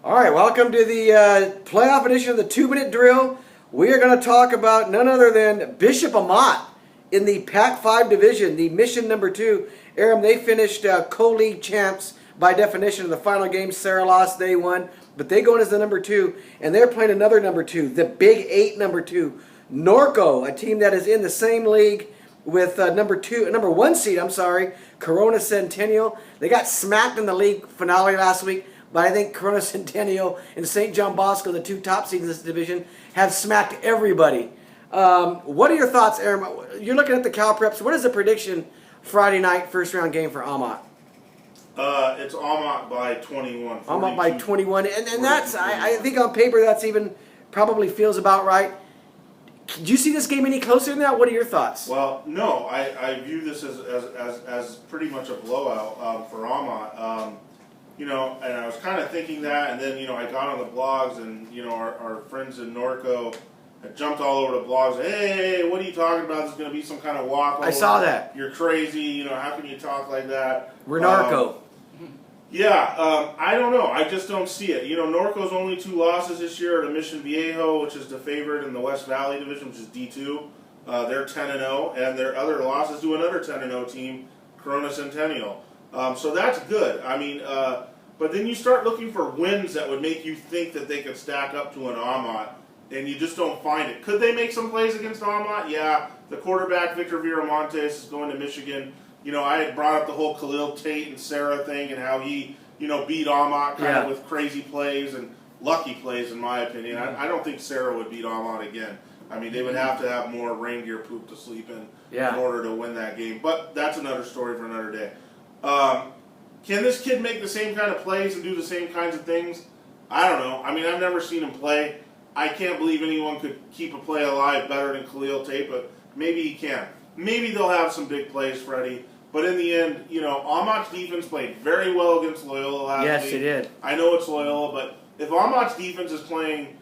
All right, welcome to the playoff edition of the 2-Minute Drill. We are going to talk about none other than Bishop Amat in the Pac-5 division, the mission number 2. Aram, they finished co-league champs by definition in the final game. Sarah lost, they won, but they go in as the number 2, and they're playing another number 2, the Big 8 number 2. Norco, a team that is in the same league with number 1 seed, Corona Centennial. They got smacked in the league finale last week. But I think Corona Centennial and St. John Bosco, the 2 top seeds in this division, have smacked everybody. What are your thoughts, Aaron? You're looking at the Cal Preps. What is the prediction Friday night first round game for Amat? It's Amat by 21. Amat by 21. And that's, I think on paper that's even probably feels about right. Do you see this game any closer than that? What are your thoughts? Well, no. I view this as pretty much a blowout for Amat. And I was kind of thinking that, and then, I got on the blogs, and, our friends in Norco had jumped all over the blogs. Hey, what are you talking about? There's going to be some kind of walkover. I saw that. You're crazy. How can you talk like that? We're Norco. I don't know. I just don't see it. Norco's only 2 losses this year are to Mission Viejo, which is the favorite in the West Valley Division, which is D2. They're 10-0, and their other losses to another 10-0 team, Corona Centennial. So that's good. But then you start looking for wins that would make you think that they could stack up to an Amat, and you just don't find it. Could they make some plays against Amat? Yeah. The quarterback, Victor Viramontes, is going to Michigan. I had brought up the whole Khalil Tate and Sarah thing and how he, beat Amat kind of with crazy plays and lucky plays, in my opinion. I don't think Sarah would beat Amat again. They would have to have more reindeer poop to sleep in order to win that game. But that's another story for another day. Can this kid make the same kind of plays and do the same kinds of things? I don't know. I've never seen him play. I can't believe anyone could keep a play alive better than Khalil Tate, but maybe he can. Maybe they'll have some big plays, Freddie. But in the end, Amat's defense played very well against Loyola last week. Yes, it did. I know it's Loyola, but if Amat's defense is playing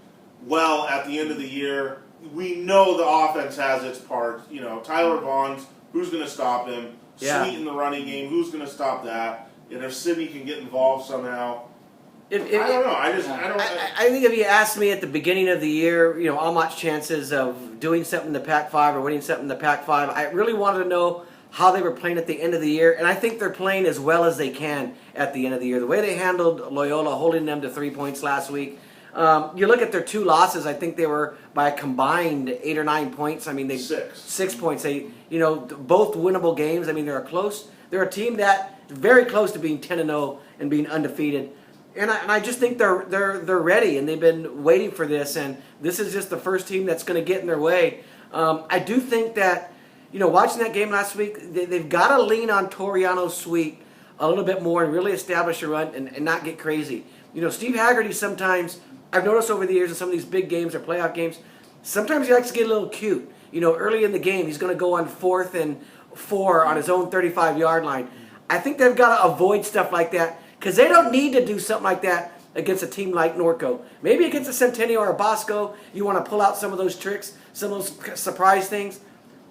well at the end of the year, we know the offense has its part. Tyler Vaughn's, who's going to stop him? Yeah. Sweet in the running game, who's going to stop that? And if Sydney can get involved somehow, I don't know. I think if you asked me at the beginning of the year, Amat's chances of doing something in the Pac-5 or winning something in the Pac-5, I really wanted to know how they were playing at the end of the year, and I think they're playing as well as they can at the end of the year. The way they handled Loyola, holding them to 3 points last week. You look at their 2 losses, I think they were by a combined 8 or 9 points. 6 points. They, both winnable games. They're close. They're a team that very close to being 10-0 and being undefeated. And I just think they're ready, and they've been waiting for this, and this is just the first team that's going to get in their way. I do think that, watching that game last week, they've got to lean on Toriano's sweep a little bit more and really establish a run and not get crazy. Steve Haggerty sometimes, I've noticed over the years in some of these big games or playoff games, sometimes he likes to get a little cute. Early in the game, he's going to go on 4th and 4 on his own 35-yard line. I think they've got to avoid stuff like that because they don't need to do something like that against a team like Norco. Maybe against a Centennial or a Bosco, you want to pull out some of those tricks, some of those surprise things.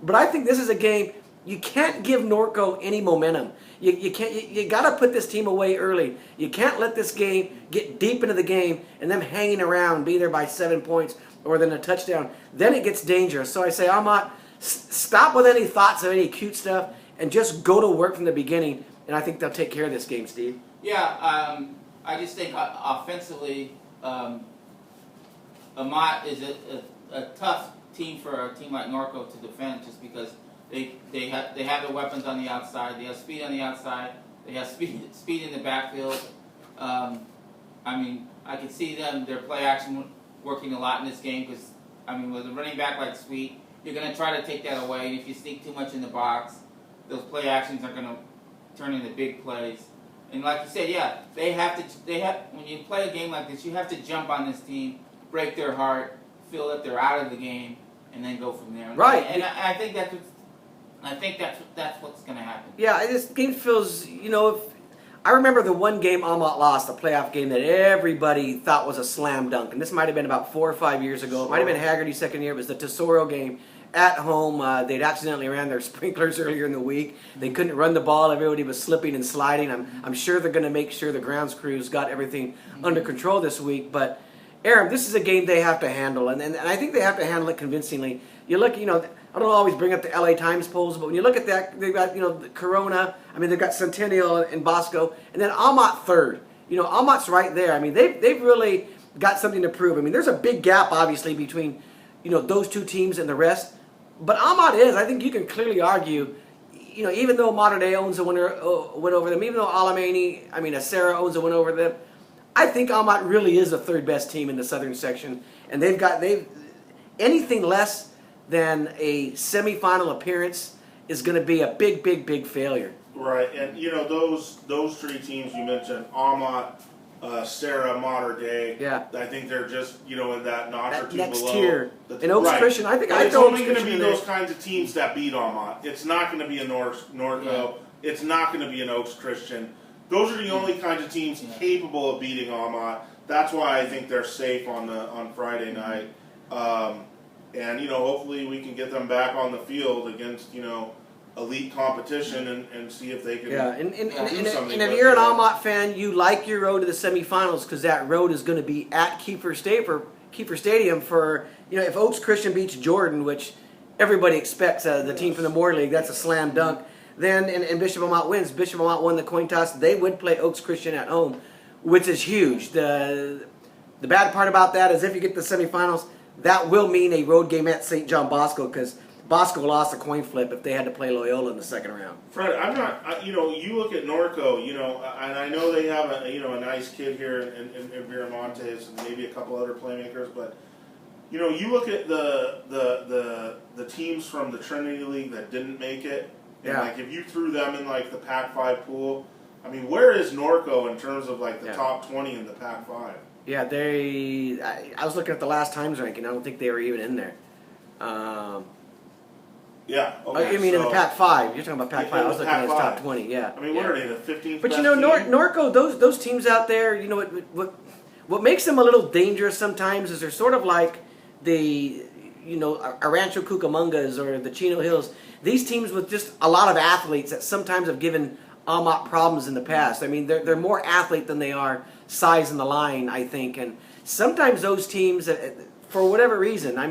But I think this is a game you can't give Norco any momentum. You can't. You got to put this team away early. You can't let this game get deep into the game and them hanging around, be there by 7 points or then a touchdown. Then it gets dangerous. So I say, Amat, stop with any thoughts of any cute stuff and just go to work from the beginning. And I think they'll take care of this game, Steve. Yeah, I just think offensively, Amat is a tough team for a team like Norco to defend, just because they have their weapons on the outside. They have speed on the outside. They have speed in the backfield. I can see their play action working a lot in this game because with a running back like Sweet, you're going to try to take that away. And if you sneak too much in the box, those play actions are going to turn into big plays. And like you said, they have when you play a game like this, you have to jump on this team, break their heart, feel that they're out of the game, and then go from there. Right. And I think that's what's going to happen. Yeah, this game feels, I remember the one game Amat lost, a playoff game that everybody thought was a slam dunk. And this might have been about 4 or 5 years ago. It might have been Haggerty's second year. It was the Tesoro game. at home. They'd accidentally ran their sprinklers earlier in the week. They couldn't run the ball. Everybody was slipping and sliding. I'm sure they're going to make sure the grounds crews got everything under control this week. But, Aaron, this is a game they have to handle, and I think they have to handle it convincingly. You look, I don't always bring up the LA Times polls, but when you look at that, they've got, Corona. I mean, they've got Centennial and Bosco, and then Amat third. Amat's right there. I mean, they've really got something to prove. I mean, there's a big gap, obviously, between, those two teams and the rest. But Amat I think you can clearly argue, even though Mater Dei owns a win over them, even though Alameini, Acera owns a win over them, I think Amat really is the third best team in the southern section. And they've anything less than a semifinal appearance is going to be a big, big, big failure. Right, and those three teams you mentioned, Amat, Sarah, Mater Dei. Yeah. I think they're just in that notch or two next below. tier. And Oaks Christian, I think it's only going to be those kinds of teams that beat Amat. It's not going to be a Norco. Yeah. It's not going to be an Oaks Christian. Those are the only kinds of teams capable of beating Amat. That's why I think they're safe on Friday night. And hopefully we can get them back on the field against elite competition and see if they can do something. And if you're an Amat fan, you like your road to the semifinals because that road is going to be at Kiefer Stadium for if Oaks Christian beats Jordan, which everybody expects the team from the Moore League, that's a slam dunk. Then and Bishop Amat wins. Bishop Amat won the coin toss. They would play Oaks Christian at home, which is huge. The bad part about that is if you get the semifinals, that will mean a road game at St. John Bosco because Bosco lost a coin flip if they had to play Loyola in the second round. Fred, I'm not. You look at Norco. And I know they have a nice kid here in Viramontes and maybe a couple other playmakers, but you look at the teams from the Trinity League that didn't make it. And like if you threw them in like the Pac-5 pool, where is Norco in terms of like the top 20 in the Pac-5? Yeah, I was looking at the last times ranking. I don't think they were even in there. Yeah. Okay, in the Pac-5. You're talking about Pac-5. I was looking at the top 20. Yeah. What are they? The 15th. But Norco, those teams out there. What makes them a little dangerous sometimes is they're sort of like the Rancho Cucamongas or the Chino Hills. These teams with just a lot of athletes that sometimes have given Amat problems in the past. They're more athlete than they are size in the line, I think. And sometimes those teams, for whatever reason, I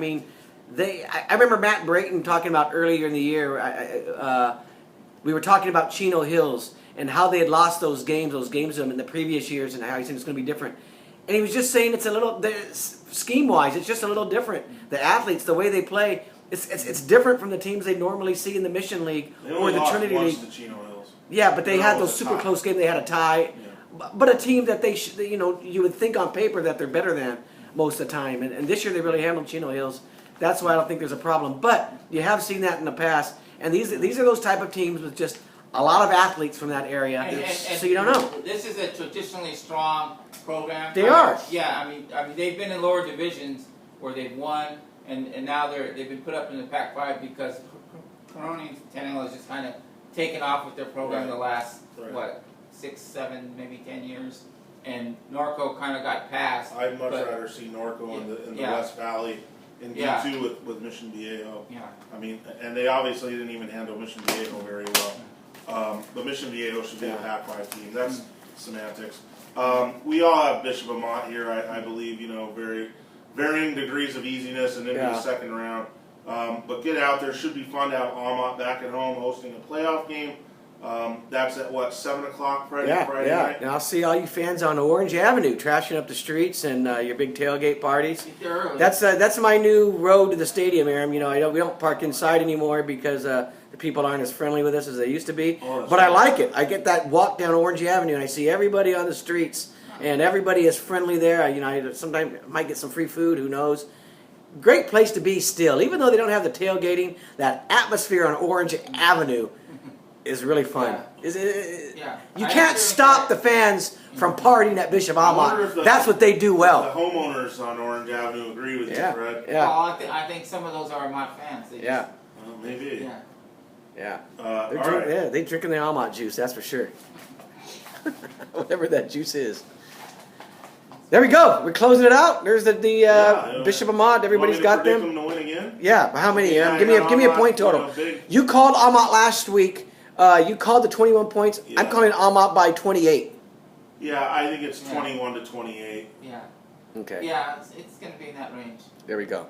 remember Matt Brayton talking about earlier in the year, we were talking about Chino Hills and how they had lost those games to them in the previous years and how he said it's going to be different. And he was just saying it's a little, scheme-wise, it's just a little different. The athletes, the way they play, it's different from the teams they normally see in the Mission League or the Trinity League. The Chino Hills. Yeah, but they had those super close games. They had a tie. Yeah. But a team that you would think on paper that they're better than most of the time. And this year they really handled Chino Hills. That's why I don't think there's a problem. But you have seen that in the past. And these are those type of teams with just a lot of athletes from that area. So you don't know. This is a traditionally strong program. They are. Yeah, they've been in lower divisions where they've won, and now they've been put up in the Pac-5 because Corona and Centennial has just kind of taken off with their program the last 6, 7, maybe 10 years, and Norco kind of got passed. I'd much rather see Norco in the West Valley in D2 with Mission Viejo. Yeah. And they obviously didn't even handle Mission Viejo very well. But Mission Viejo should be a Pac-5 team. That's semantics. We all have Bishop Amat here, I believe, very varying degrees of easiness and into the second round. But get out there. Should be fun to have Amat back at home hosting a playoff game. That's at 7 o'clock Friday night? And I'll see all you fans on Orange Avenue trashing up the streets and your big tailgate parties. That's my new road to the stadium, Aaron. We don't park inside anymore because the people aren't as friendly with us as they used to be. But I like it. I get that walk down Orange Avenue and I see everybody on the streets and everybody is friendly there. I sometimes might get some free food. Who knows? Great place to be still, even though they don't have the tailgating. That atmosphere on Orange Avenue is really fun. You can't stop the fans from partying at Bishop Amat. That's what they do well. The homeowners on Orange Avenue agree with you, Fred. Yeah. Well, I think some of those are Amat fans. Well, maybe. They're drinking the Amat juice, that's for sure. Whatever that juice is. There we go. We're closing it out. There's the Bishop Amat. Everybody's got them. To win again? win? Yeah, but how many? Yeah, Give me a Amat, point total. you know, big. You called Amat last week. You called the 21 points. I'm Yeah. calling Amat by 28. Yeah, I think it's Yeah. 21 to 28. Yeah. Okay. Yeah, it's going to be in that range. There we go.